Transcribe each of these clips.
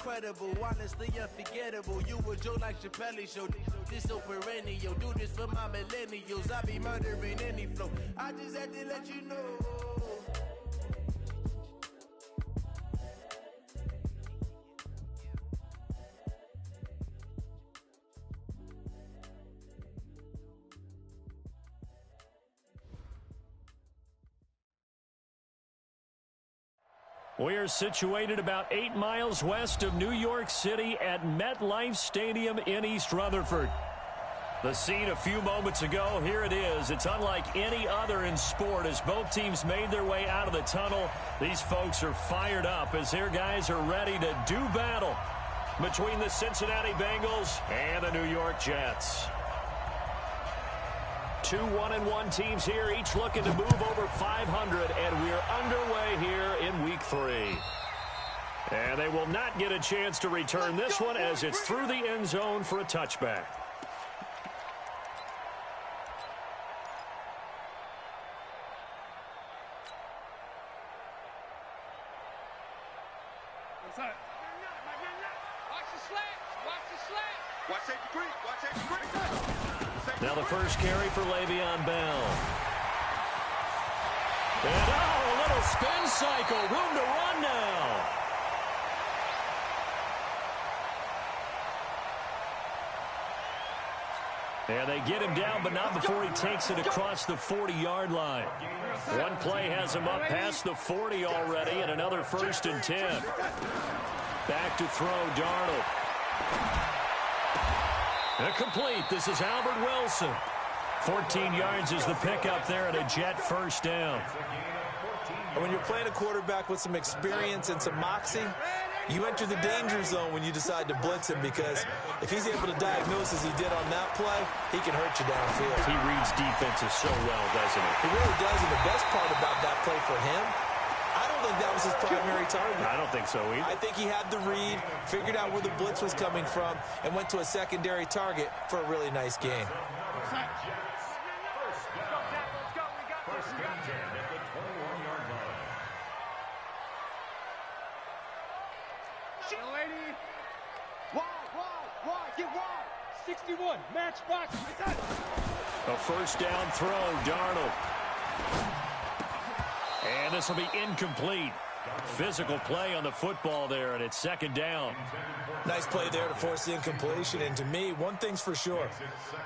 incredible, honestly unforgettable. You a joke like Chappelle Show. This so perennial. Do this for my millennials. I be murdering any flow. I just had to let you know. We are situated about 8 miles west of New York City at MetLife Stadium in East Rutherford. The scene a few moments ago, here it is. It's unlike any other in sport as both teams made their way out of the tunnel. These folks are fired up as their guys are ready to do battle between the Cincinnati Bengals and the New York Jets. Two 1-1 teams here, each looking to move over 500, and we're underway here in Week 3. And they will not get a chance to return this one as it's through the end zone for a touchback. Now the first carry for Le'Veon Bell. And a little spin cycle. Room to run now. And they get him down, but not before he takes it across the 40-yard line. One play has him up past the 40 already, and another 1st and 10. Back to throw, Darnold. Complete. This is Albert Wilson. 14 yards is the pickup there at a Jet first down. When you're playing a quarterback with some experience and some moxie, you enter the danger zone when you decide to blitz him, because if he's able to diagnose as he did on that play, he can hurt you downfield. He reads defenses so well, doesn't he? He really does, and the best part about that play for him, I don't think that was his primary target. I don't think so either. I think he had the read, figured out where the blitz was coming from, and went to a secondary target for a really nice game. Get wide. 61, match box. A first down throw, Darnold. And this will be incomplete. Physical play on the football there, and it's 2nd down. Nice play there to force the incompletion. And to me, one thing's for sure.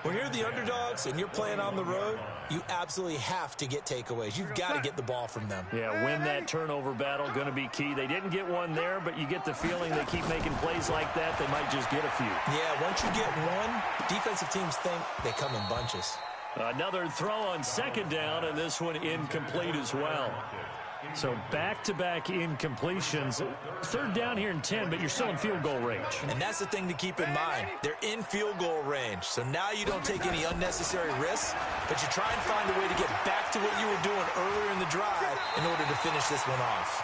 When you're the underdogs and you're playing on the road, you absolutely have to get takeaways. You've got to get the ball from them. Yeah, win that turnover battle, going to be key. They didn't get one there, but you get the feeling they keep making plays like that, they might just get a few. Yeah, once you get one, defensive teams think they come in bunches. Another throw on 2nd down, and this one incomplete as well. So back-to-back incompletions. 3rd down here in 10, but you're still in field goal range. And that's the thing to keep in mind. They're in field goal range. So now you don't take any unnecessary risks, but you try and find a way to get back to what you were doing earlier in the drive in order to finish this one off.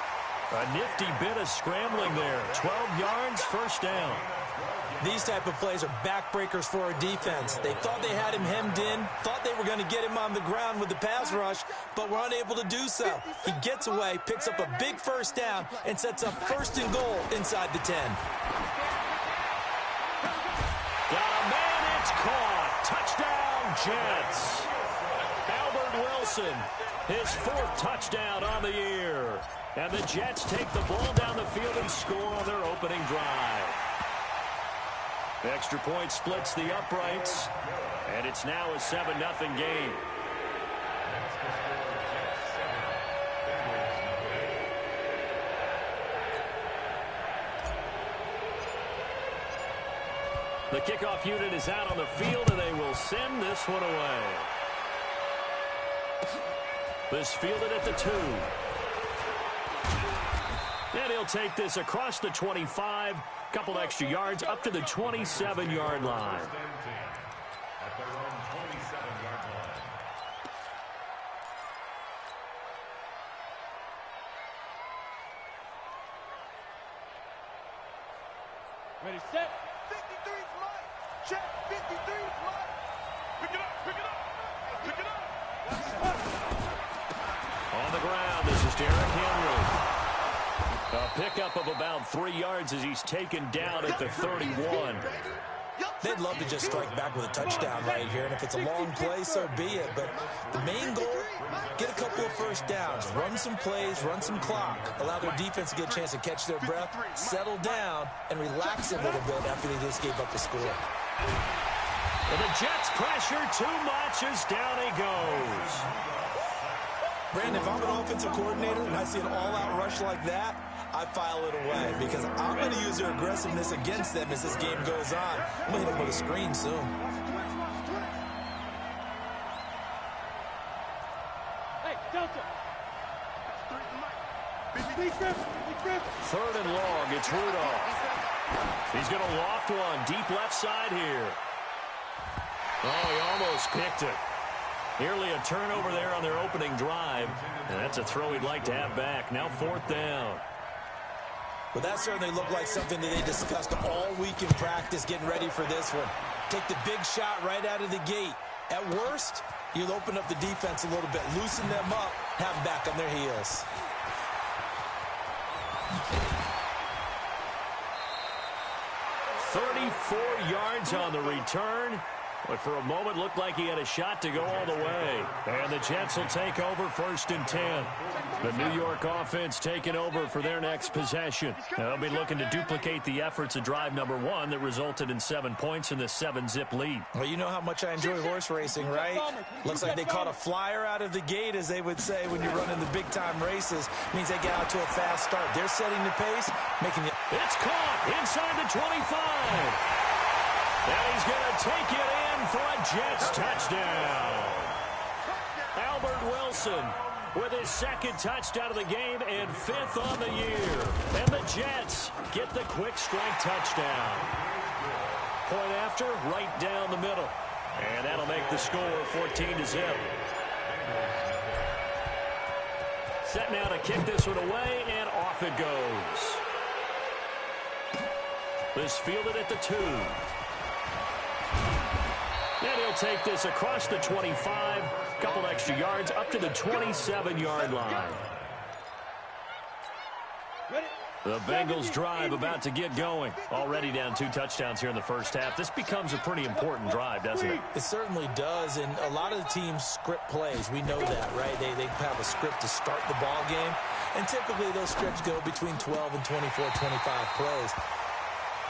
A nifty bit of scrambling there. 12 yards, 1st down. These type of plays are backbreakers for our defense. They thought they had him hemmed in, thought they were going to get him on the ground with the pass rush, but were unable to do so. He gets away, picks up a big 1st down, and sets up 1st and goal inside the 10. Got a man, it's caught. Touchdown, Jets. Albert Wilson, his 4th touchdown on the year. And the Jets take the ball down the field and score on their opening drive. The extra point splits the uprights, and it's now a 7-0 game. The kickoff unit is out on the field, and they will send this one away. This fielded at the 2. And he'll take this across the 25. Couple extra yards up to the 27-yard line. Ready, set. 53 flight. Check. 53 flight. Pick it up. Pick it up. Pick it up. On the ground, this is Derrick Henry. A pickup of about 3 yards as he's taken down at the 31. They'd love to just strike back with a touchdown right here, and if it's a long play, so be it. But the main goal, get a couple of first downs, run some plays, run some clock, allow their defense to get a chance to catch their breath, settle down, and relax a little bit after they just gave up the score. And the Jets pressure too much as down he goes. Brandon, if I'm an offensive coordinator and I see an all-out rush like that, I file it away because I'm going to use their aggressiveness against them as this game goes on. I'm going to hit them with a screen soon. Hey, Delta. Third and long, it's Rudolph. He's going to loft one, deep left side here. Oh, he almost picked it. Nearly a turnover there on their opening drive. And that's a throw he'd like to have back. Now 4th down. Well, that certainly looked like something that they discussed all week in practice getting ready for this one. Take the big shot right out of the gate. At worst, you'll open up the defense a little bit, loosen them up, have them back on their heels. "34 yards on the return. But for a moment, looked like he had a shot to go all the way. And the Jets will take over 1st and 10. The New York offense taking over for their next possession. They'll be looking to duplicate the efforts of drive number 1 that resulted in 7 points in the 7-zip lead. Well, you know how much I enjoy horse racing, right? Looks like they caught a flyer out of the gate, as they would say when you're running the big-time races. Means they get out to a fast start. They're setting the pace, making it. It's caught inside the 25. And he's going to take it in for a Jets touchdown. Albert Wilson with his 2nd touchdown of the game and 5th on the year. And the Jets get the quick strike touchdown. Point after, right down the middle. And that'll make the score 14-0. Set now to kick this one away, and off it goes. This fielded at the 2. And he'll take this across the 25, couple extra yards, up to the 27-yard line. The Bengals drive about to get going. Already down 2 touchdowns here in the first half. This becomes a pretty important drive, doesn't it? It certainly does, and a lot of the teams script plays. We know that, right? They have a script to start the ball game, and typically those scripts go between 12 and 24, 25 plays.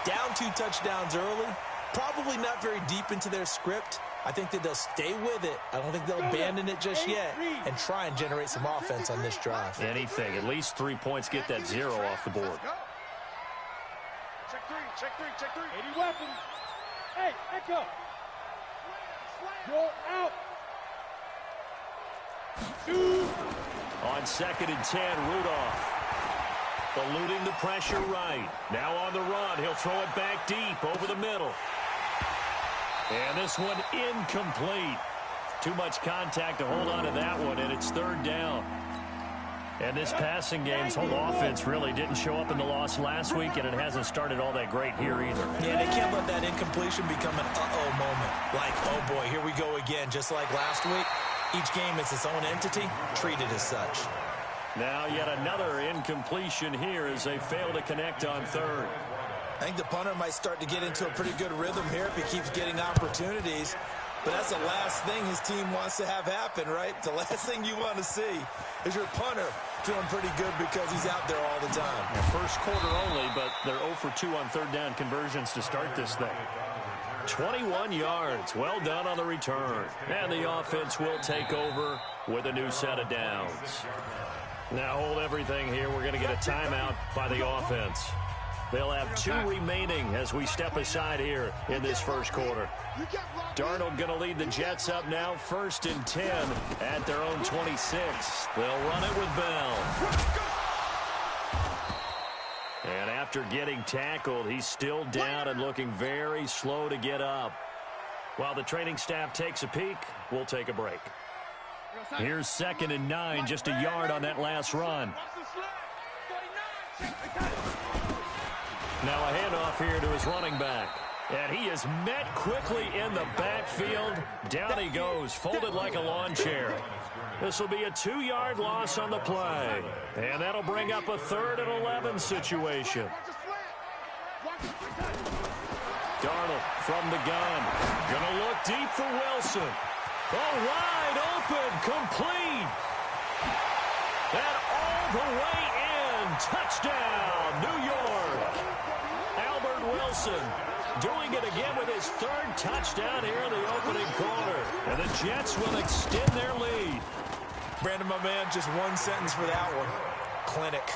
Down 2 touchdowns early. Probably not very deep into their script. I think that they'll stay with it. I don't think they'll abandon it just yet and try and generate some offense on this drive. Anything. At least 3 points. Get that 0 off the board. Check three. 80 weapons. Hey, Echo. You're out. 2. On 2nd and 10, Rudolph. Eluding the pressure right. Now on the run. He'll throw it back deep over the middle. And this one incomplete. Too much contact to hold on to that one, and it's 3rd down. And this passing game's whole offense really didn't show up in the loss last week, and it hasn't started all that great here either. Yeah, they can't let that incompletion become an uh-oh moment. Like, oh boy, here we go again, just like last week. Each game is its own entity, treated as such. Now yet another incompletion here as they fail to connect on 3rd. I think the punter might start to get into a pretty good rhythm here if he keeps getting opportunities. But that's the last thing his team wants to have happen, right? The last thing you want to see is your punter feeling pretty good because he's out there all the time. Yeah, first quarter only, but they're 0 for 2 on 3rd down conversions to start this thing. 21 yards. Well done on the return. And the offense will take over with a new set of downs. Now hold everything here. We're going to get a timeout by the offense. They'll have 2 remaining as we step aside here in this first quarter. Darnold going to lead the Jets up now, 1st and 10 at their own 26. They'll run it with Bell. And after getting tackled, he's still down and looking very slow to get up. While the training staff takes a peek, we'll take a break. Here's 2nd and 9, just a yard on that last run. Now a handoff here to his running back. And he is met quickly in the backfield. Down he goes, folded like a lawn chair. This will be a 2-yard loss on the play. And that'll bring up a 3rd and 11 situation. Darnold from the gun. Gonna look deep for Wilson. Oh, wide open, complete. And all the way in. Touchdown, New York. Albert Wilson doing it again with his 3rd touchdown here in the opening quarter. And the Jets will extend their lead. Brandon, my man, just one sentence for that one. Clinic.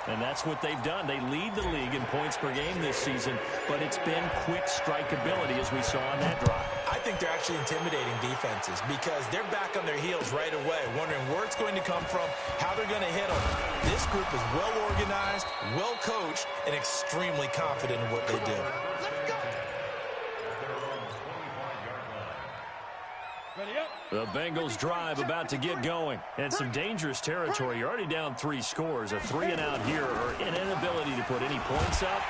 And that's what they've done. They lead the league in points per game this season, but it's been quick strikeability as we saw on that drive. I think they're actually intimidating defenses because they're back on their heels right away, wondering where it's going to come from, how they're going to hit them. This group is well organized, well coached, and extremely confident in what they do. The Bengals drive about to get going. And some dangerous territory. You're already down 3 scores. A 3-and-out here or an inability to put any points up.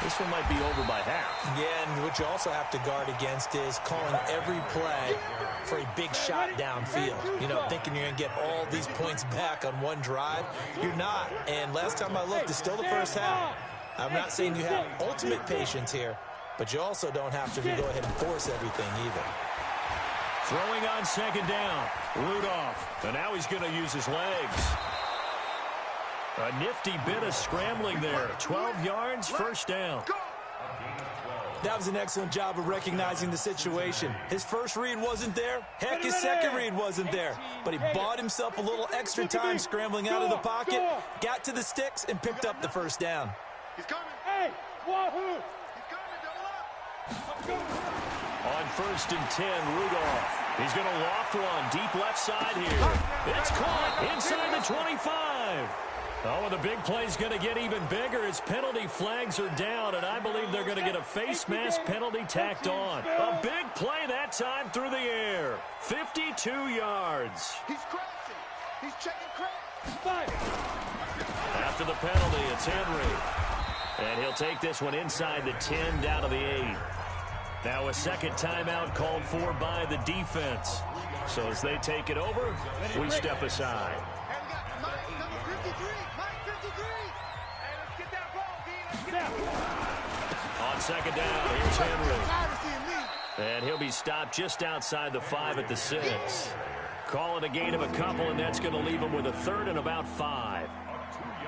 This one might be over by half. Yeah, and what you also have to guard against is calling every play for a big shot downfield. You know, thinking you're going to get all these points back on one drive. You're not. And last time I looked, it's still the first half. I'm not saying you have ultimate patience here, but you also don't have to go ahead and force everything either. Throwing on 2nd down. Rudolph. And now he's going to use his legs. A nifty bit of scrambling there. 12 yards, 1st down. That was an excellent job of recognizing the situation. His first read wasn't there. Heck, his second read wasn't there. But he bought himself a little extra time scrambling out of the pocket, got to the sticks, and picked up the 1st down. He's coming. Hey, Wahoo! He's coming, double up. On 1st and 10, Rudolph. He's going to loft one deep left side here. It's caught inside the 25. Oh, and the big play's going to get even bigger as penalty flags are down, and I believe they're going to get a face mask penalty tacked on. A big play that time through the air. 52 yards. He's crazy. He's checking crazy. After the penalty, it's Henry. And he'll take this one inside the 10 down to the 8. Now a 2nd timeout called for by the defense. So as they take it over, we step aside. On 2nd down, here's Henry. And he'll be stopped just outside the 5 at the 6. Call it a gain of a couple, and that's going to leave him with a 3rd and about 5.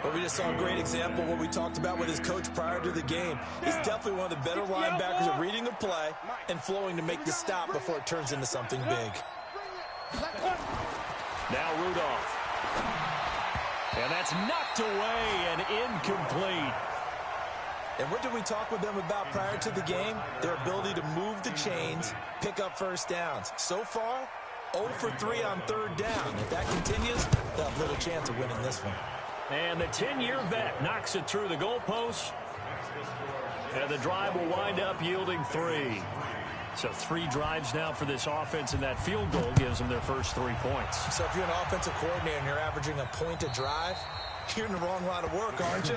Well, we just saw a great example of what we talked about with his coach prior to the game. He's definitely one of the better linebackers at reading the play and flowing to make the stop before it turns into something big. Now Rudolph. And that's knocked away and incomplete. And what did we talk with them about prior to the game? Their ability to move the chains, pick up 1st downs. So far, 0 for 3 on 3rd down. If that continues, they'll have little chance of winning this one. And the 10-year vet knocks it through the goalpost. And the drive will wind up yielding 3. So 3 drives now for this offense, and that field goal gives them their first 3 points. So if you're an offensive coordinator and you're averaging a point a drive, you're in the wrong line of work, aren't you?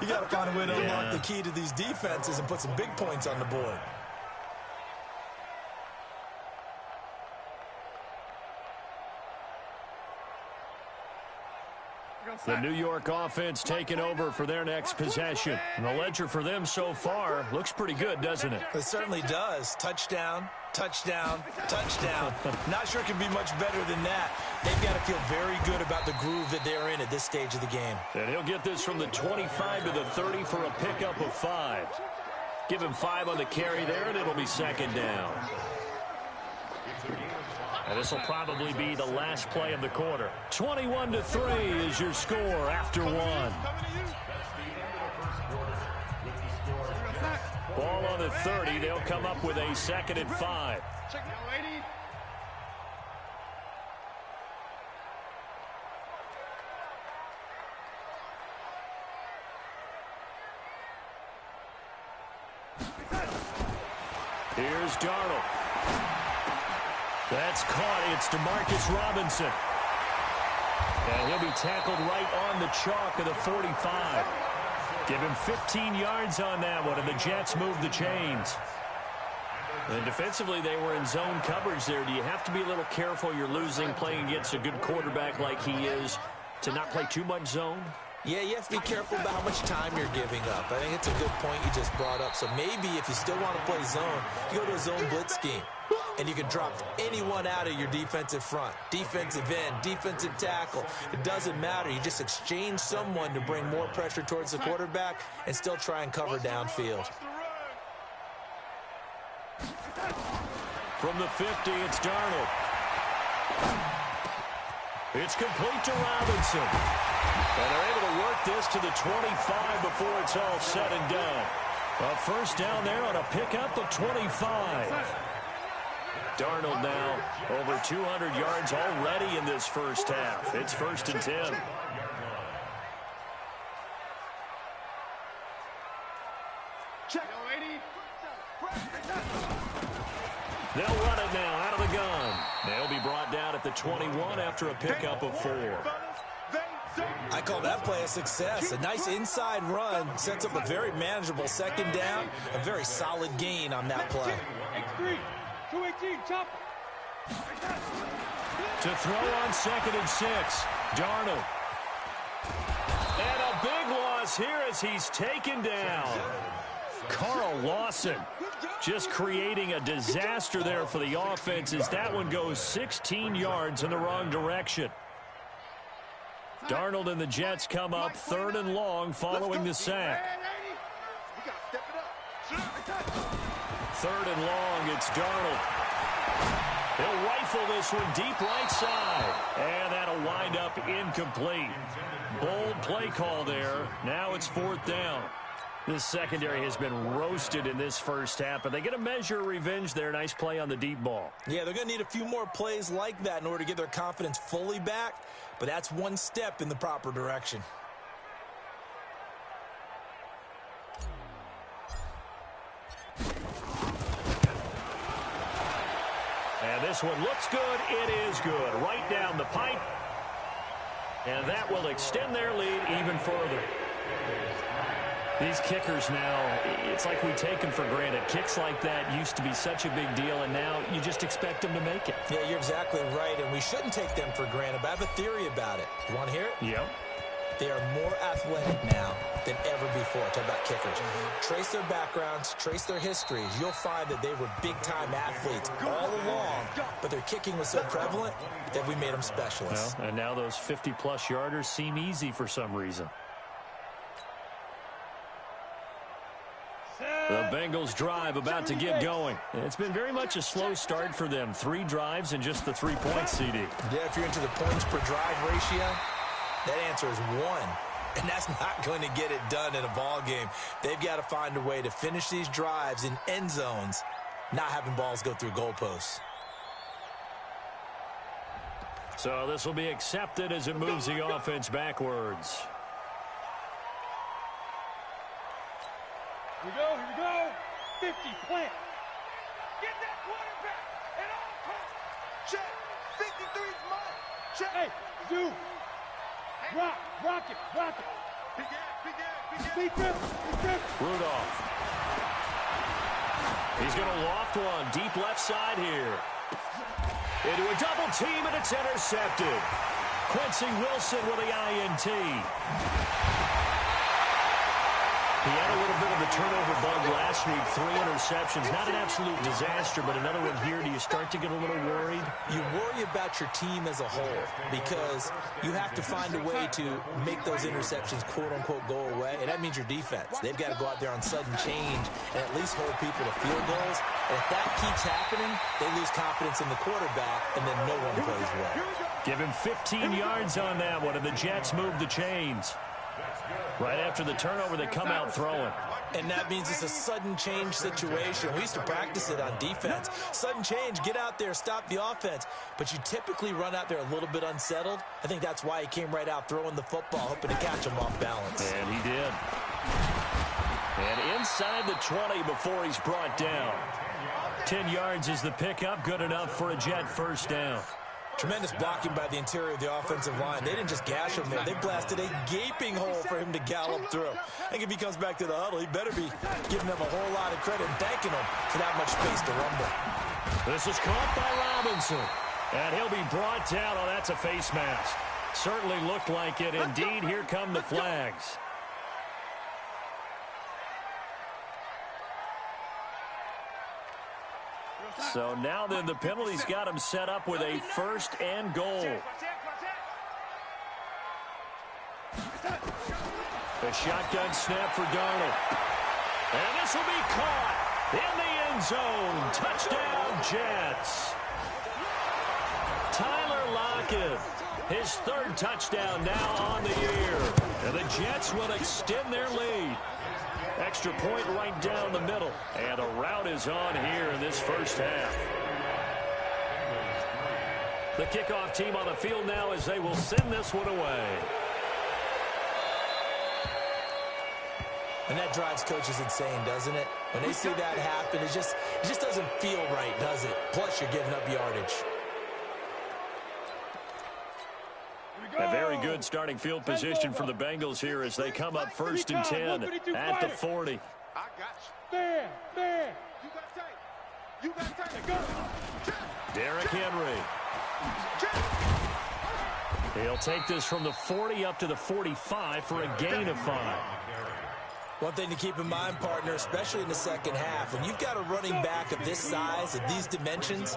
You got to find a way to unlock the key to these defenses and put some big points on the board. The New York offense taking over for their next possession. And the ledger for them so far looks pretty good, doesn't it? It certainly does. Touchdown, touchdown, touchdown. Not sure it can be much better than that. They've got to feel very good about the groove that they're in at this stage of the game. And he'll get this from the 25 to the 30 for a pickup of 5. Give him 5 on the carry there, and it'll be 2nd down. And this will probably be the last play of the quarter. 21-3 is your score after 1. Ball on the 30. They'll come up with a 2nd and 5. Here's Darnold. That's caught. It's DeMarcus Robinson. And he'll be tackled right on the chalk of the 45. Give him 15 yards on that one, and the Jets move the chains. And defensively, they were in zone coverage there. Do you have to be a little careful? You're losing, playing against a good quarterback like he is, to not play too much zone? Yeah, you have to be careful about how much time you're giving up. I think it's a good point you just brought up. So maybe if you still want to play zone, you go to a zone blitz scheme. And you can drop anyone out of your defensive front. Defensive end, defensive tackle. It doesn't matter. You just exchange someone to bring more pressure towards the quarterback and still try and cover downfield. From the 50, it's Darnold. It's complete to Robinson. And they're able to work this to the 25 before it's all said and done. A first down there on a pickup of 25. Darnold now over 200 yards already in this first half. It's 1st and 10. They'll run it now out of the gun. They'll be brought down at the 21 after a pickup of 4. I call that play a success. A nice inside run sets up a very manageable second down. A very solid gain on that play. X3, 218, chop. To throw on 2nd and 6. Darnold. And a big loss here as he's taken down. Carl Lawson just creating a disaster there for the offense as that one goes 16 yards in the wrong direction. Darnold and the Jets come up 3rd and long following the sack. 3rd and long, it's Darnold. He'll rifle this one deep right side. And that'll wind up incomplete. Bold play call there. Now it's 4th down. This secondary has been roasted in this first half, but they get a measure of revenge there. Nice play on the deep ball. Yeah, they're going to need a few more plays like that in order to get their confidence fully back, but that's one step in the proper direction. And this one looks good. It is good. Right down the pipe. And that will extend their lead even further. These kickers now, it's like we take them for granted. Kicks like that used to be such a big deal, and now you just expect them to make it. Yeah, you're exactly right, and we shouldn't take them for granted, but I have a theory about it. You want to hear it? Yep. They are more athletic now than ever before. Talk about kickers. Trace their backgrounds, trace their histories. You'll find that they were big-time athletes all along, but their kicking was so prevalent that we made them specialists. Well, and now those 50-plus yarders seem easy for some reason. The Bengals drive about to get going. It's been very much a slow start for them. 3 drives and just the 3 points, CD. Yeah, if you're into the points per drive ratio, that answer is 1. And that's not going to get it done in a ball game. They've got to find a way to finish these drives in end zones, not having balls go through goalposts. So this will be accepted as it moves the offense backwards. Here we go. 50, plant. Get that quarterback at all costs. Check. 53's mine. Check. Hey, Zoo. Rock it. Big game. Rudolph. He's going to loft one deep left side here. Into a double team, and it's intercepted. Quincy Wilson with the INT. He had a little bit of the turnover bug last week. 3 interceptions. Not an absolute disaster, but another one here. Do you start to get a little worried? You worry about your team as a whole because you have to find a way to make those interceptions, quote-unquote, go away. And that means your defense. They've got to go out there on sudden change and at least hold people to field goals. And if that keeps happening, they lose confidence in the quarterback, and then no one plays well. Give him 15 yards on that one, and the Jets move the chains. Right after the turnover, they come out throwing. And that means it's a sudden change situation. We used to practice it on defense. Sudden change, get out there, stop the offense. But you typically run out there a little bit unsettled. I think that's why he came right out throwing the football, hoping to catch him off balance. And he did. And inside the 20 before he's brought down. 10 yards is the pickup, good enough for a Jet first down. Tremendous blocking by the interior of the offensive line. They didn't just gash him there. They blasted a gaping hole for him to gallop through. I think if he comes back to the huddle, he better be giving them a whole lot of credit and thanking them for that much space to rumble. This is caught by Robinson. And he'll be brought down. Oh, that's a face mask. Certainly looked like it. Indeed, here come the flags. So now then the penalty's got him set up with a 1st and goal. A shotgun snap for Darnold. And this will be caught in the end zone. Touchdown, Jets. Tyler Lockett, his 3rd touchdown now on the year. And the Jets will extend their lead. Extra point right down the middle. And a rout is on here in this first half. The kickoff team on the field now as they will send this one away. And that drives coaches insane, doesn't it? When they see that happen, it just doesn't feel right, does it? Plus, you're giving up yardage. A very good starting field position for the Bengals here as they come up 1st and 10 at the 40. I got you. Man. You got time. Go. Derrick Henry. He'll take this from the 40 up to the 45 for a gain of 5. One thing to keep in mind, partner, especially in the second half, when you've got a running back of this size, of these dimensions,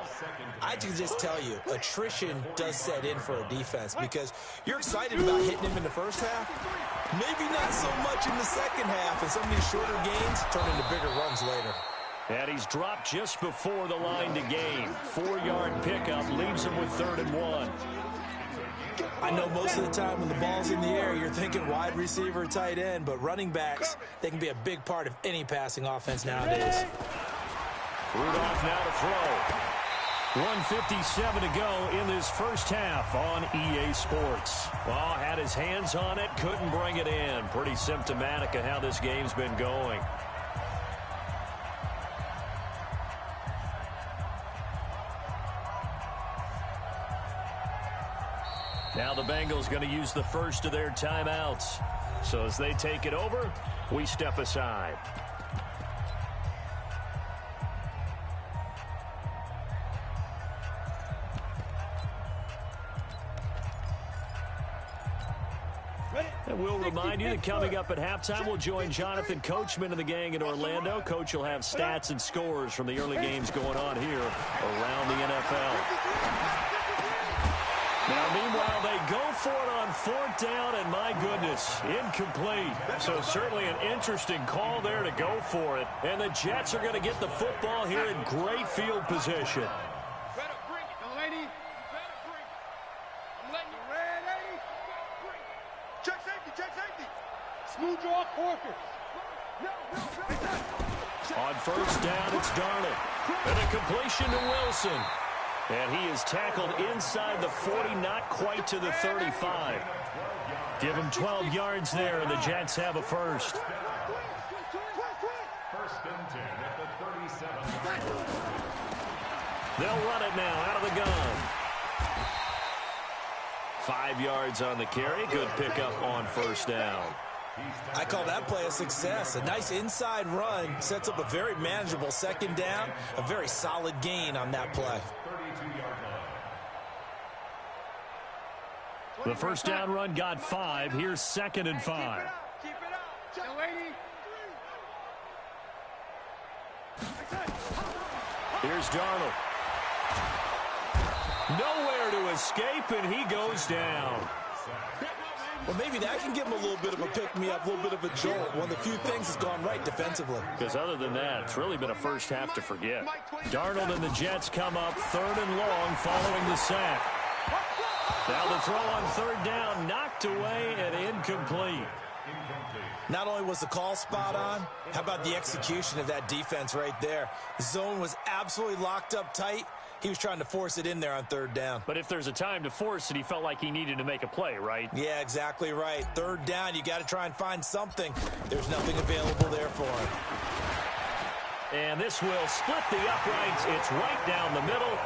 I can just tell you, attrition does set in for a defense because you're excited about hitting him in the first half. Maybe not so much in the second half, and some of these shorter gains turn into bigger runs later. And he's dropped just before the line to gain. 4-yard pickup leaves him with 3rd and 1. I know most of the time when the ball's in the air, you're thinking wide receiver, tight end, but running backs, they can be a big part of any passing offense nowadays. Rudolph now to throw. 1:57 to go in this first half on EA Sports. Well, had his hands on it, couldn't bring it in. Pretty symptomatic of how this game's been going. Now the Bengals going to use the first of their timeouts. So as they take it over, we step aside. And we'll remind you that coming up at halftime, we'll join Jonathan Coachman and the gang in Orlando. Coach will have stats and scores from the early games going on here around the NFL. Now, meanwhile, they go for it on 4th down, and my goodness, incomplete. So certainly an interesting call there to go for it. And the Jets are going to get the football here in great field position. Better bring it, Delaney. Better bring it. I'm letting you ready. Bring it. Check safety. Smooth draw, Corker. On 1st down, it's Darnold. And a completion to Wilson. And he is tackled inside the 40, not quite to the 35. Give him 12 yards there, and the Jets have a first. 1st and 10 at the 37. They'll run it now out of the gun. 5 yards on the carry. Good pickup on 1st down. I call that play a success. A nice inside run sets up a very manageable 2nd down. A very solid gain on that play. The 1st down run got 5. Here's 2nd and 5. Keep it up. Delaney. Here's Darnold. Nowhere to escape, and he goes down. Well, maybe that can give him a little bit of a pick-me-up, a little bit of a jolt. One of the few things that's gone right defensively. Because other than that, it's really been a first half to forget. Darnold and the Jets come up 3rd and long following the sack. Now the throw on 3rd down, knocked away and incomplete. Not only was the call spot on, how about the execution of that defense right there? The zone was absolutely locked up tight. He was trying to force it in there on 3rd down. But if there's a time to force it, he felt like he needed to make a play, right? Yeah, exactly right. 3rd down, you got to try and find something. There's nothing available there for him. And this will split the uprights. It's right down the middle.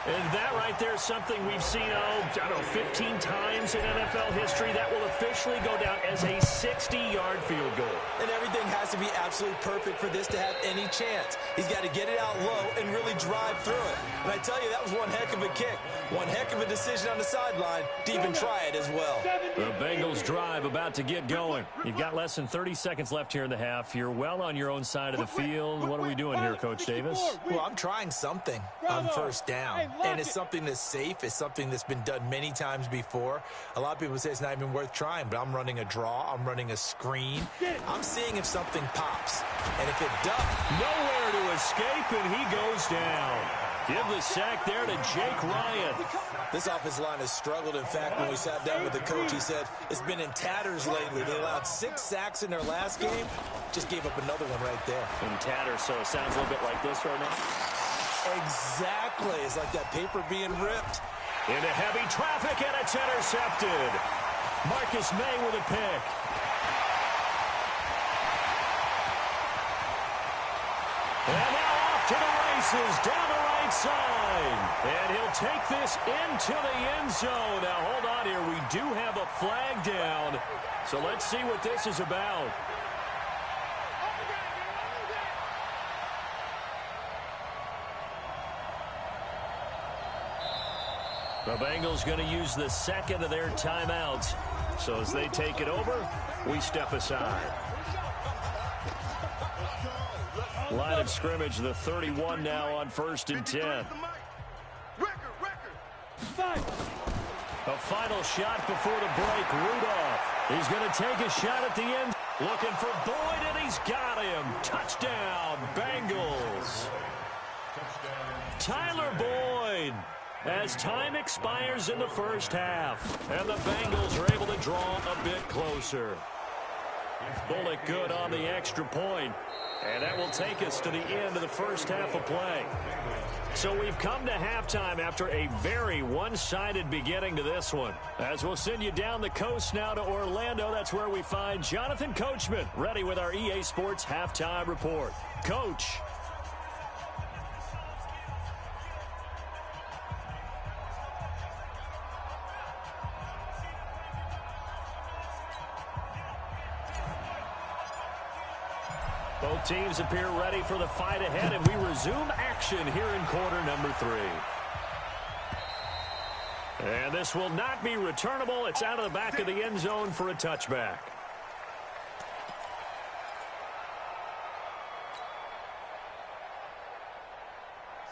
And that right there is something we've seen, I don't know, 15 times in NFL history. That will officially go down as a 60-yard field goal. And everything has to be absolutely perfect for this to have any chance. He's got to get it out low and really drive through it. And I tell you, that was one heck of a kick. One heck of a decision on the sideline to even try it as well. The Bengals drive about to get going. You've got less than 30 seconds left here in the half. You're well on your own side of the field. What are we doing here, Coach Davis? Well, I'm trying something on first down. And it's something that's safe. It's something that's been done many times before. A lot of people say it's not even worth trying, but I'm running a draw. I'm running a screen. I'm seeing if something pops. And if it does, nowhere to escape, and he goes down. Give the sack there to Jake Ryan. This offensive line has struggled. In fact, when we sat down with the coach, he said it's been in tatters lately. They allowed 6 sacks in their last game. Just gave up another one right there. In tatters, so it sounds a little bit like this right now. Exactly. It's like that paper being ripped. Into heavy traffic, and it's intercepted. Marcus May with a pick. And now off to the races down the right side. And he'll take this into the end zone. Now, hold on here. We do have a flag down. So let's see what this is about. The Bengals going to use the second of their timeouts. So as they take it over, we step aside. Line of scrimmage, the 31 now on 1st and 10. A final shot before the break. Rudolph. He's going to take a shot at the end. Looking for Boyd, and he's got him. Touchdown, Bengals. Tyler Boyd. As time expires in the first half, and the Bengals are able to draw a bit closer. Bullock good on the extra point, and that will take us to the end of the first half of play. So we've come to halftime after a very one-sided beginning to this one. As we'll send you down the coast now to Orlando, that's where we find Jonathan Coachman ready with our EA Sports Halftime Report. Coach. Both teams appear ready for the fight ahead, and we resume action here in quarter number 3. And this will not be returnable. It's out of the back of the end zone for a touchback.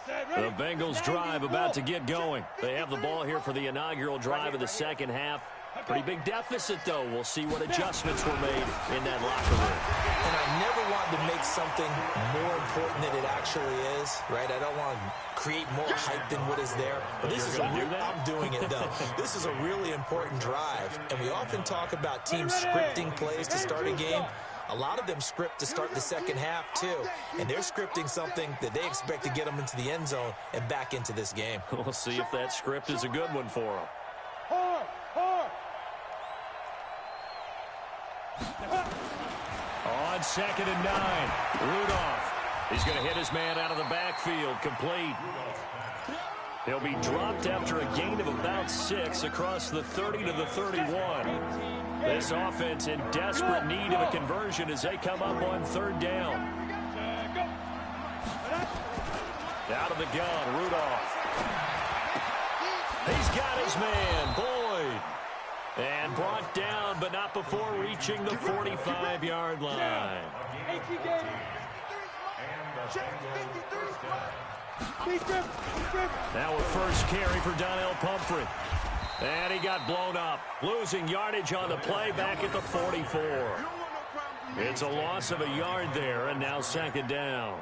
The Bengals drive about to get going. They have the ball here for the inaugural drive of the second half. Pretty big deficit, though. We'll see what adjustments were made in that locker room. And I never want to make something more important than it actually is, right? I don't want to create more hype than what is there. But this is I'm doing it, though. This is a really important drive. And we often talk about teams scripting plays to start a game. A lot of them script to start the second half, too. And they're scripting something that they expect to get them into the end zone and back into this game. We'll see if that script is a good one for them. On 2nd and 9, Rudolph. He's going to hit his man out of the backfield, complete. He'll be dropped after a gain of about 6 across the 30 to the 31. This offense in desperate need of a conversion as they come up on 3rd down. Out of the gun, Rudolph. He's got his man, Boyd. And brought down, but not before reaching the 45-yard line. Now a first carry for Donnell Pumphrey. And he got blown up, losing yardage on the play back at the 44. It's a loss of a yard there, and now 2nd down.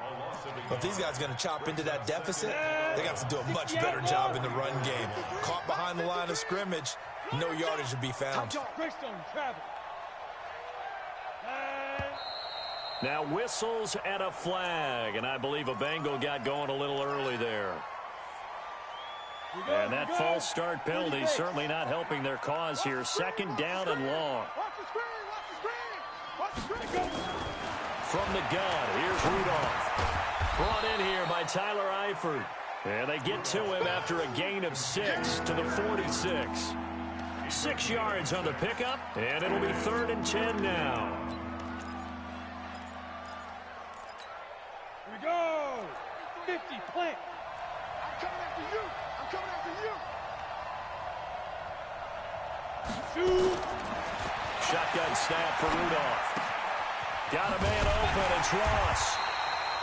But if these guys are going to chop into that deficit, they got to do a much better job in the run game. Caught behind the line of scrimmage, no yardage to be found. Now whistles and a flag, and I believe a Bengal got going a little early there. And that false start penalty certainly not helping their cause here. 2nd down and long. From the gun, here's Rudolph. Brought in here by Tyler Eifert. And they get to him after a gain of 6 to the 46. 6 yards on the pickup, and it'll be 3rd and 10 now. Here we go. 50, plant. I'm coming after you. I'm coming after you. Shoot. Shotgun snap for Rudolph. Got a man open. It's Ross.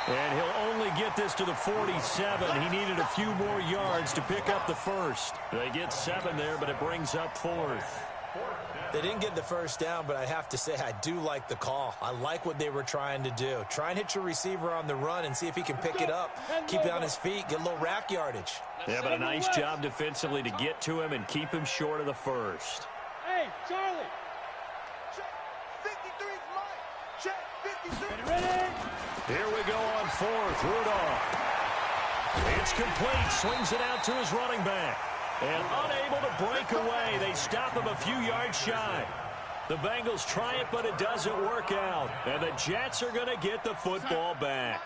And he'll only get this to the 47. He needed a few more yards to pick up the first. They get 7 there, but it brings up 4th. They didn't get the first down, but I have to say I do like the call. I like what they were trying to do. Try and hit your receiver on the run and see if he can pick it up. Keep it on his feet, get a little rack yardage. Yeah, but a nice job defensively to get to him and keep him short of the first. Hey, Charlie. Check. 53's mine. Check. 53. Ready? Here we go on 4th. Rudolph. It's complete. Swings it out to his running back. And unable to break away. They stop him a few yards shy. The Bengals try it, but it doesn't work out. And the Jets are going to get the football back.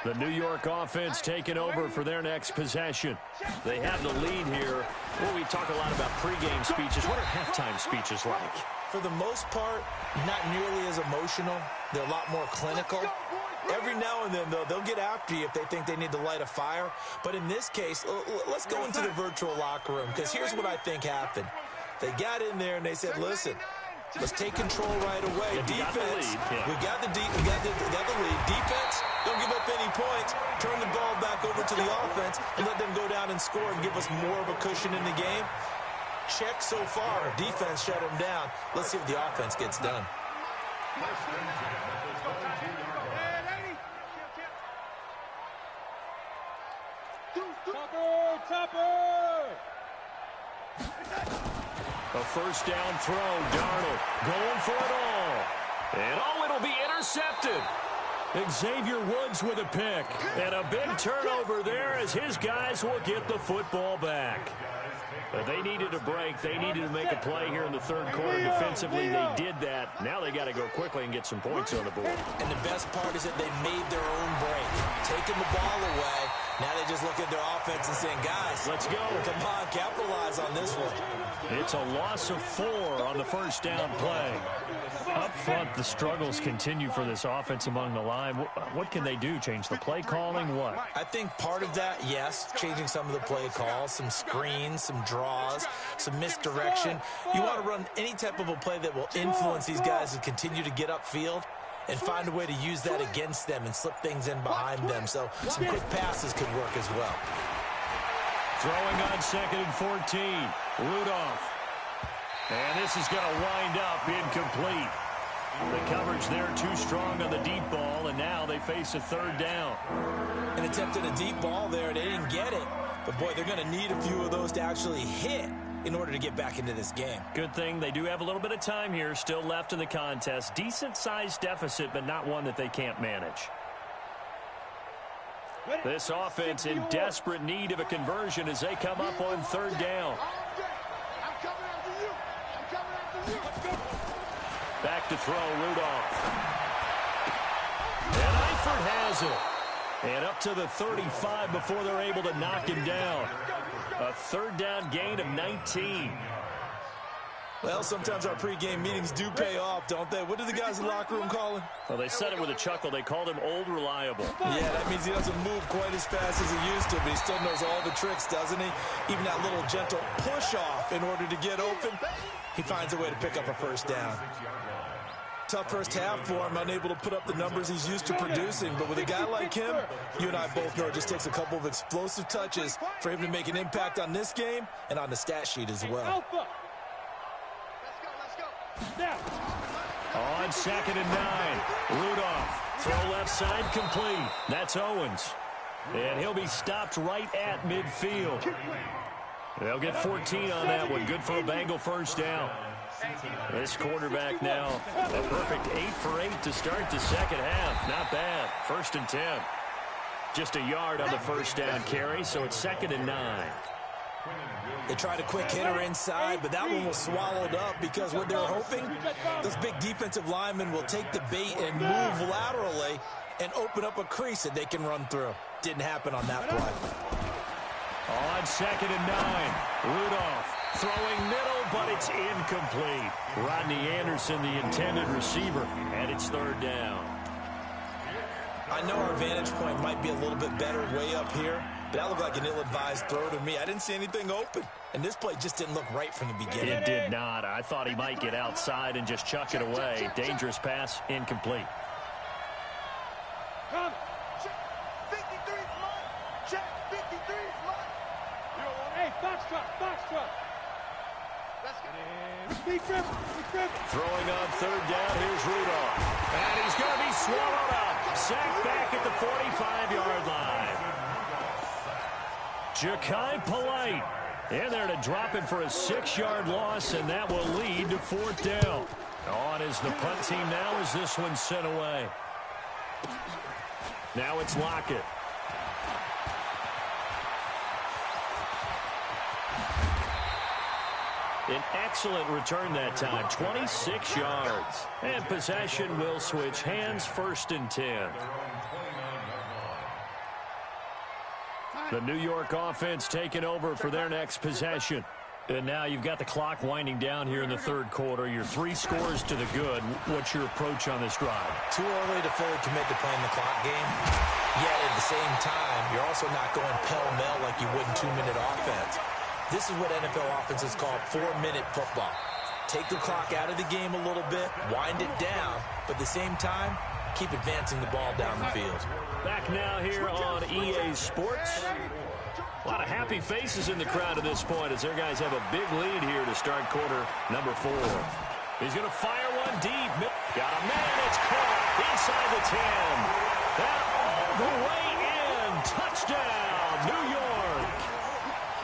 The New York offense taking over for their next possession. They have the lead here. Well, we talk a lot about pregame speeches. What are halftime speeches like? For the most part, not nearly as emotional. They're a lot more clinical. Every now and then, though, they'll get after you if they think they need to light a fire. But in this case, let's go into the virtual locker room, because here's what I think happened. They got in there and they said, listen, let's take control right away. Defense, we got the lead. Defense, don't give up any points. Turn the ball back over to the offense and let them go down and score and give us more of a cushion in the game. Check so far. Defense shut them down. Let's see if the offense gets done. Topper! A first down throw. Darnold going for it all. And it'll be intercepted. Xavier Woods with a pick. And a big turnover there as his guys will get the football back. But they needed a break. They needed to make a play here in the third quarter. Defensively, they did that. Now they got to go quickly and get some points on the board. And the best part is that they made their own break. Taking the ball away. Now they just look at their offense and saying, guys, let's go. Come on, capitalize on this one. It's a loss of 4 on the first down play. Up front, the struggles continue for this offense among the line. What can they do? Change the play calling? What? I think part of that, yes, changing some of the play calls, some screens, some draws, some misdirection. You want to run any type of a play that will influence these guys to continue to get upfield and find a way to use that against them and slip things in behind them. So some quick passes could work as well. Throwing on 2nd and 14. Rudolph. And this is going to wind up incomplete. The coverage there too strong on the deep ball, and now they face a third down. An attempt at a deep ball there. They didn't get it. But, boy, they're going to need a few of those to actually hit in order to get back into this game. Good thing they do have a little bit of time here still left in the contest. Decent-sized deficit, but not one that they can't manage. This offense in desperate need of a conversion as they come up on third down. Back to throw, Rudolph. And Eifert has it. And up to the 35 before they're able to knock him down. A third down gain of 19. Well, sometimes our pregame meetings do pay off, don't they? What do the guys in the locker room call him? Well, they said it with a chuckle. They called him Old Reliable. Yeah, that means he doesn't move quite as fast as he used to, but he still knows all the tricks, doesn't he? Even that little gentle push-off in order to get open, he finds a way to pick up a first down. Tough first half for him, unable to put up the numbers he's used to producing. But with a guy like him, you and I both know it just takes a couple of explosive touches for him to make an impact on this game and on the stat sheet as well. On 2nd and 9, Rudolph. Throw left side complete. That's Owens. And he'll be stopped right at midfield. They'll get 14 on that one. Good for a Bengal first down. This quarterback now, a perfect 8 for 8 to start the second half. Not bad. 1st and 10. Just a yard on the first down carry, so it's 2nd and 9. They tried a quick hitter inside, but that one was swallowed up because what they were hoping, those big defensive linemen will take the bait and move laterally and open up a crease that they can run through. Didn't happen on that play. On 2nd and 9, Rudolph throwing middle, but it's incomplete. Rodney Anderson, the intended receiver, and it's 3rd down. I know our vantage point might be a little bit better way up here, but that looked like an ill-advised throw to me. I didn't see anything open, and this play just didn't look right from the beginning. It did not. I thought he might get outside and just chuck it away. Dangerous pass, incomplete. Come. Check. 53 is mine. Check. 53 is mine. Hey, box truck. Let's get it. Big grip. Throwing on 3rd down, here's Rudolph. And he's going to be swallowed up. Sacked back at the 45-yard line. Ja'Kai Polite in there to drop him for a 6-yard loss, and that will lead to 4th down. On is the punt team now as this one's sent away. Now it's Lockett. An excellent return that time, 26 yards. And possession will switch hands, 1st and 10. The New York offense taking over for their next possession. And now you've got the clock winding down here in the 3rd quarter. Your 3 scores to the good. What's your approach on this drive? Too early to fully commit to playing the clock game. Yet at the same time, you're also not going pell-mell like you would in 2-minute offense. This is what NFL offenses call 4-minute football. Take the clock out of the game a little bit, wind it down, but at the same time, keep advancing the ball down the field. Back now here on EA Sports. A lot of happy faces in the crowd at this point as their guys have a big lead here to start quarter number 4. He's going to fire one deep. Got a man. It's caught inside the 10. And all the way in. Touchdown, New York.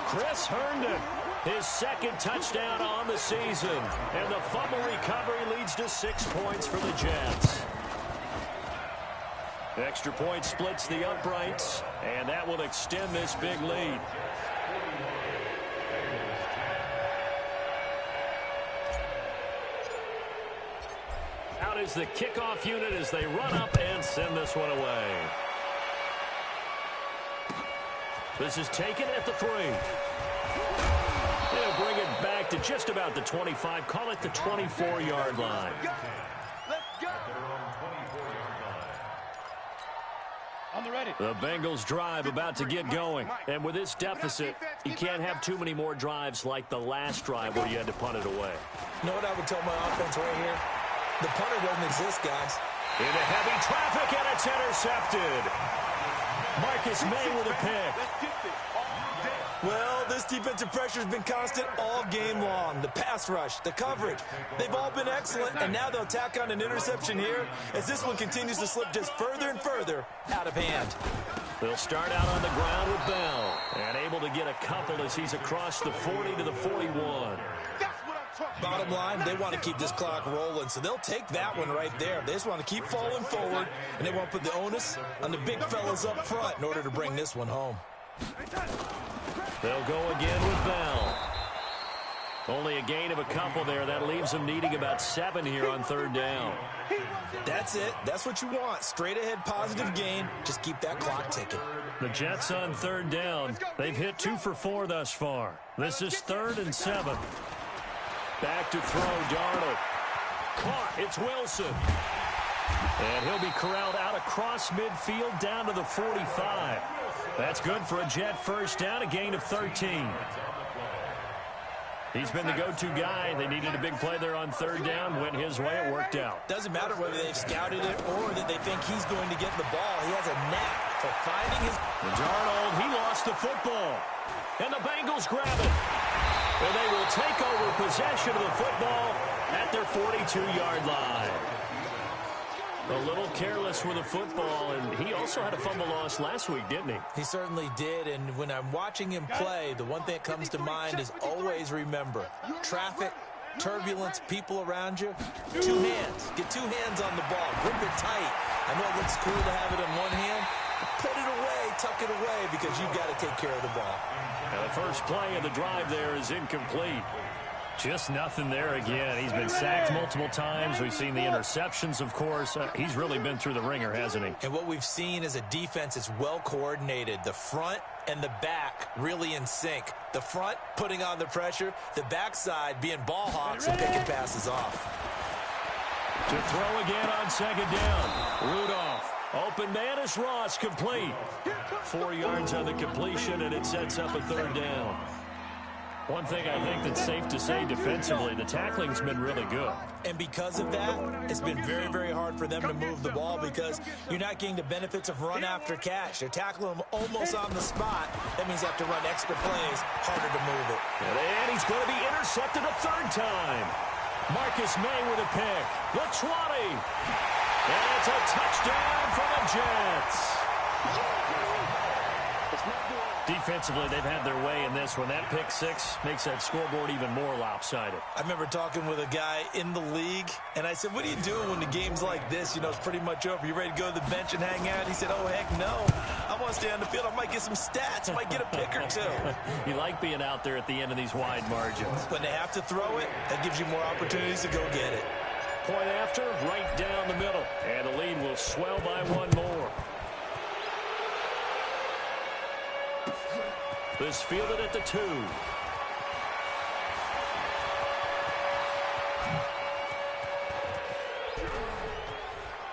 Chris Herndon, his 2nd touchdown on the season. And the fumble recovery leads to 6 points for the Jets. Extra point splits the uprights, and that will extend this big lead. Out is the kickoff unit as they run up and send this one away. This is taken at the 3. They'll bring it back to just about the 25. Call it the 24-yard line. The Bengals drive about to get going. And with this deficit, you can't have too many more drives like the last drive where you had to punt it away. You know what I would tell my offense right here? The punter doesn't exist, guys. Into heavy traffic, and it's intercepted. Marcus May with a pick. Well, this defensive pressure has been constant all game long. The pass rush, the coverage, they've all been excellent, and now they'll tack on an interception here as this one continues to slip just further and further out of hand. They'll start out on the ground with Bell, and able to get a couple as he's across the 40 to the 41. Bottom line, they want to keep this clock rolling, so they'll take that one right there. They just want to keep falling forward, and they want to put the onus on the big fellas up front in order to bring this one home. They'll go again with Bell. Only a gain of a couple there. That leaves them needing about 7 here on 3rd down. That's it. That's what you want. Straight ahead positive gain. Just keep that clock ticking. The Jets on 3rd down. They've hit 2 for 4 thus far. This is 3rd and 7. Back to throw, Darnold. Caught. It's Wilson. And he'll be corralled out across midfield down to the 45. That's good for a Jet 1st down, a gain of 13. He's been the go-to guy. They needed a big play there on 3rd down. Went his way. It worked out. Doesn't matter whether they've scouted it or that they think he's going to get the ball. He has a knack for finding his... Darnold, he lost the football. And the Bengals grab it. And they will take over possession of the football at their 42-yard line. A little careless with the football, and he also had a fumble loss last week, didn't he? He certainly did, and when I'm watching him play, the one thing that comes to mind is always remember, traffic, turbulence, people around you, 2 hands. Get 2 hands on the ball. Grip it tight. I know it looks cool to have it in one hand. Put it away, tuck it away, because you've got to take care of the ball. Now the first play of the drive there is incomplete. Just nothing there again. He's been sacked multiple times. We've seen the interceptions, of course. He's really been through the ringer, hasn't he? And what we've seen is a defense that's well coordinated. The front and the back really in sync. The front putting on the pressure. The backside being ball hawks and picking passes off. To throw again on second down. Rudolph. Open man is Ross, complete. 4 yards on the completion, and it sets up a third down. One thing I think that's safe to say defensively, the tackling's been really good. And because of that, it's been very, very hard for them to move the ball because you're not getting the benefits of run after catch. They're tackling them almost on the spot. That means they have to run extra plays, harder to move it. And he's going to be intercepted a third time. Marcus May with a pick. The 20. And it's a touchdown for the Jets. Defensively, they've had their way in this one. That pick six makes that scoreboard even more lopsided. I remember talking with a guy in the league, and I said, what are you doing when the game's like this? You know, it's pretty much over. You ready to go to the bench and hang out? He said, oh, heck no. I want to stay on the field. I might get some stats. I might get a pick or two. You like being out there at the end of these wide margins. When they have to throw it, that gives you more opportunities to go get it. Point after, right down the middle. And the lead will swell by one more. This fielded at the 2.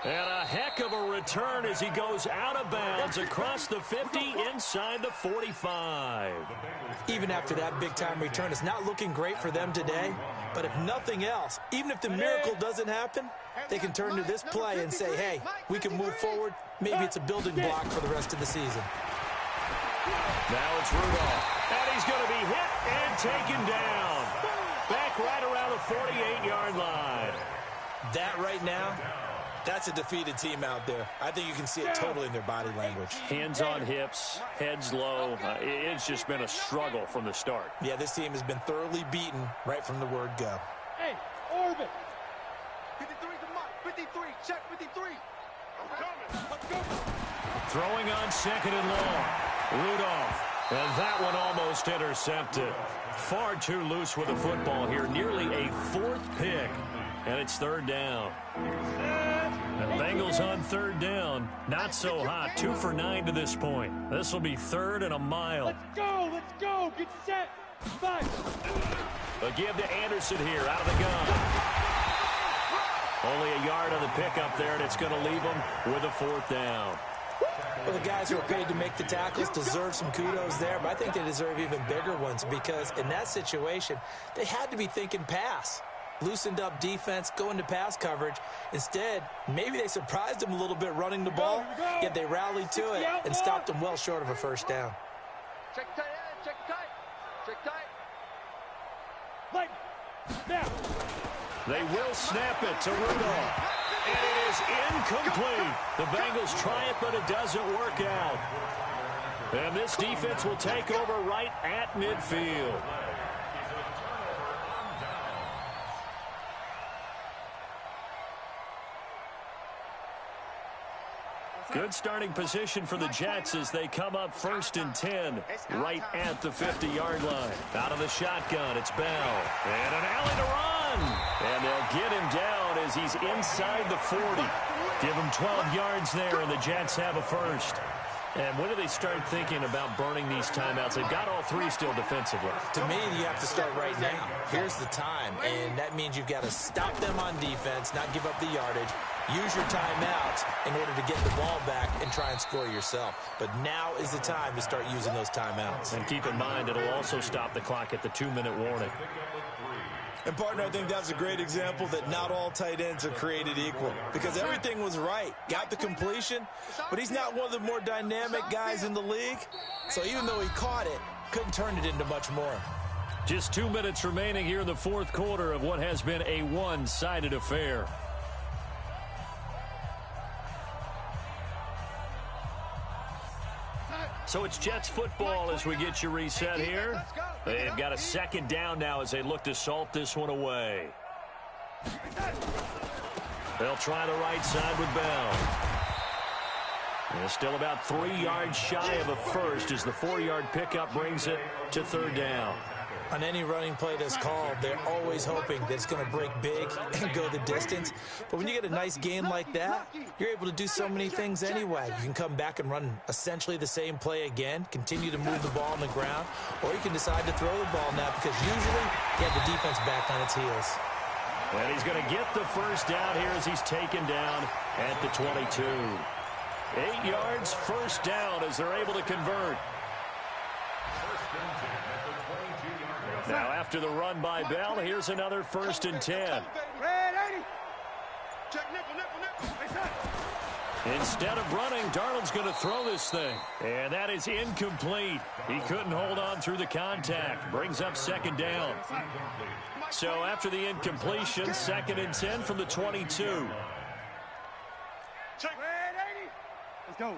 And a heck of a return as he goes out of bounds across the 50 inside the 45. Even after that big-time return, it's not looking great for them today. But if nothing else, even if the miracle doesn't happen, they can turn to this play and say, hey, we can move forward. Maybe it's a building block for the rest of the season. Now it's Rudolph, and he's going to be hit and taken down. Back right around the 48-yard line. That right now, that's a defeated team out there. I think you can see it totally in their body language. Hands on hips, heads low. It's just been a struggle from the start. Yeah, this team has been thoroughly beaten right from the word go. Hey, Orbit. 53's the mark. 53, check 53. Let's go. Throwing on second and long. Rudolph, and that one almost intercepted. Far too loose with the football here. Nearly a 4th pick, and it's third down. And Bengals on third down. Not so hot. 2 for 9 to this point. This will be 3rd and a mile. Let's go, get set. 5. A give to Anderson here, out of the gun. Only a yard on the pickup there, and it's going to leave them with a 4th down. Well, the guys who are paid to make the tackles deserve some kudos there, but I think they deserve even bigger ones because in that situation, they had to be thinking pass. Loosened up defense, going to pass coverage. Instead, maybe they surprised them a little bit running the ball, yet they rallied to it and stopped them well short of a first down. Check tight, check tight, check tight. Like, now. They will snap it to Rudolph. And it is incomplete. The Bengals try it, but it doesn't work out. And this defense will take over right at midfield. Good starting position for the Jets as they come up 1st and 10 right at the 50-yard line. Out of the shotgun, it's Bell. And an alley to run. And they'll get him down as he's inside the 40. Give him 12 yards there, and the Jets have a first. And when do they start thinking about burning these timeouts? They've got all 3 still defensively. To me, you have to start right now. Here's the time, and that means you've got to stop them on defense, not give up the yardage. Use your timeouts in order to get the ball back and try and score yourself. But now is the time to start using those timeouts. And keep in mind, it'll also stop the clock at the 2-minute warning. And, partner, I think that's a great example that not all tight ends are created equal because everything was right. Got the completion, but he's not one of the more dynamic guys in the league. So even though he caught it, couldn't turn it into much more. Just 2 minutes remaining here in the 4th quarter of what has been a one-sided affair. So it's Jets football as we get you reset here. They've got a second down now as they look to salt this one away. They'll try the right side with Bell. And still about 3 yards shy of a first as the 4-yard pickup brings it to third down. On any running play that's called, they're always hoping that it's going to break big and go the distance. But when you get a nice gain like that, you're able to do so many things anyway. You can come back and run essentially the same play again, continue to move the ball on the ground, or you can decide to throw the ball now because usually you have the defense back on its heels. And he's going to get the first down here as he's taken down at the 22. 8 yards, first down as they're able to convert. Now after the run by Bell, here's another 1st and 10. Instead of running, Darnold's going to throw this thing. And that is incomplete. He couldn't hold on through the contact. Brings up 2nd down. So after the incompletion, 2nd and 10 from the 22. Let's go.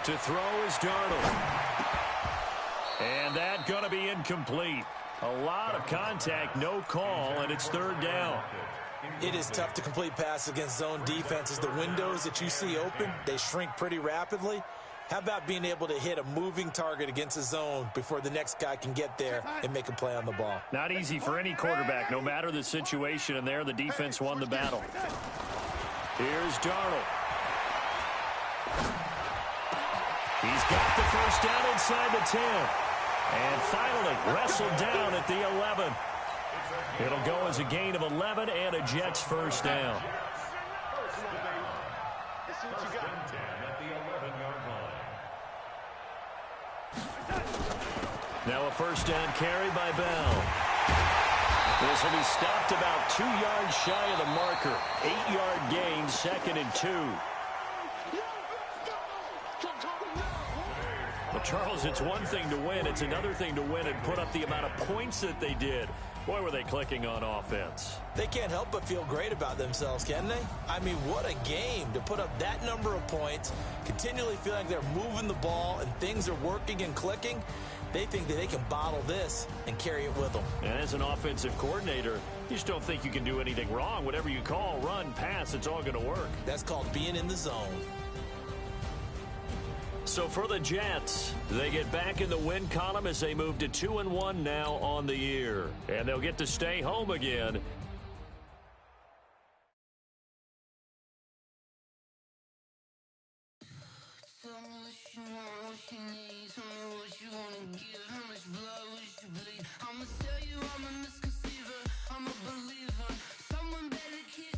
To throw is Darnold. And that going to be incomplete. A lot of contact, no call, and it's 3rd down. It is tough to complete passes against zone defenses. The windows that you see open, they shrink pretty rapidly. How about being able to hit a moving target against a zone before the next guy can get there and make a play on the ball? Not easy for any quarterback, no matter the situation, and there the defense won the battle. Here's Darnold. He's got the first down inside the 10. And finally wrestled down at the 11. It'll go as a gain of 11 and a Jets first down. Now a first down carry by Bell. This will be stopped about 2 yards shy of the marker. 8-yard gain, 2nd and 2. But Charles, it's one thing to win. It's another thing to win and put up the amount of points that they did. Boy, were they clicking on offense. They can't help but feel great about themselves, can they? I mean, what a game to put up that number of points, continually feeling like they're moving the ball and things are working and clicking. They think that they can bottle this and carry it with them. And as an offensive coordinator, you just don't think you can do anything wrong. Whatever you call, run, pass, it's all going to work. That's called being in the zone. So for the Jets, they get back in the win column as they move to 2-1 now on the year. And they'll get to stay home again. I'ma tell you I'm a misconceiver, I'm a believer. Someone better keep